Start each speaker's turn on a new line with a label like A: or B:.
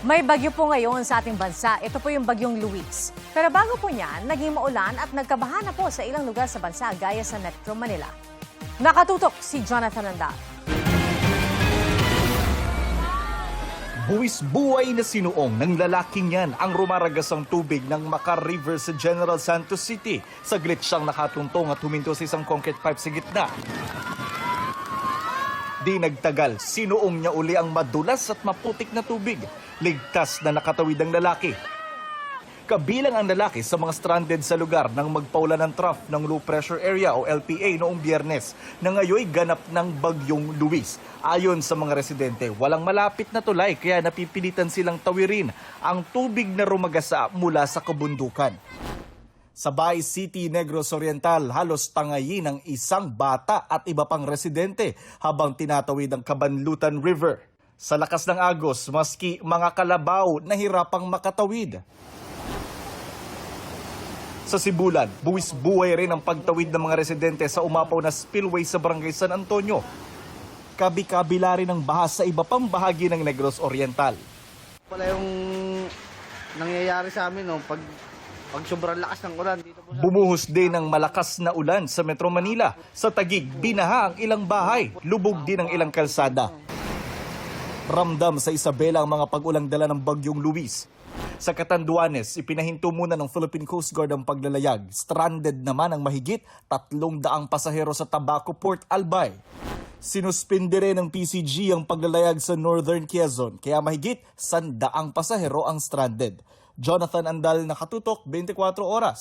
A: May bagyo po ngayon sa ating bansa. Ito po yung bagyong Luis. Pero bago po niyan, naging maulan at nagkabaha na po sa ilang lugar sa bansa gaya sa Metro Manila. Nakatutok si Jonathan Andal.
B: Buwis buhay na sinuong ng lalaking yan ang rumaragasang tubig ng Macar River sa General Santos City. Saglit siyang nakatuntong at huminto sa isang concrete pipe sa gitna. Di nagtagal, sinuong niya uli ang madulas at maputik na tubig. Ligtas na nakatawid ang lalaki. Kabilang ang lalaki sa mga stranded sa lugar nang magpaulan ng trough ng low pressure area o LPA noong Biyernes na ngayoy ganap ng bagyong Luis. Ayon sa mga residente, walang malapit na tulay kaya napipilitan silang tawirin ang tubig na rumagasa mula sa kabundukan. Sa Bay City, Negros Oriental, halos tangayin ng isang bata at iba pang residente habang tinatawid ang Kabanlutan River. Sa lakas ng agos, maski mga kalabaw nahirapang makatawid. Sa Sibulan, buwis-buhay rin ang pagtawid ng mga residente sa umapaw na spillway sa Barangay San Antonio. Kabi-kabila rin ang baha sa iba pang bahagi ng Negros Oriental.
C: Wala yung nangyayari sa amin, no? Pag sobrang lakas ng ulan dito po sa...
B: Bumuhos din ng malakas na ulan sa Metro Manila. Sa Taguig, binaha ang ilang bahay, lubog din ang ilang kalsada. Ramdam sa Isabela ang mga pag-ulang dala ng bagyong Luis. Sa Catanduanes, ipinahinto muna ng Philippine Coast Guard ang paglalayag. Stranded naman ang mahigit 300 pasahero sa Tabaco Port Albay. Sinuspinde rin ng PCG ang paglalayag sa Northern Quezon, kaya mahigit 100 pasahero ang stranded. Jonathan Andal, Nakatutok, 24 Oras.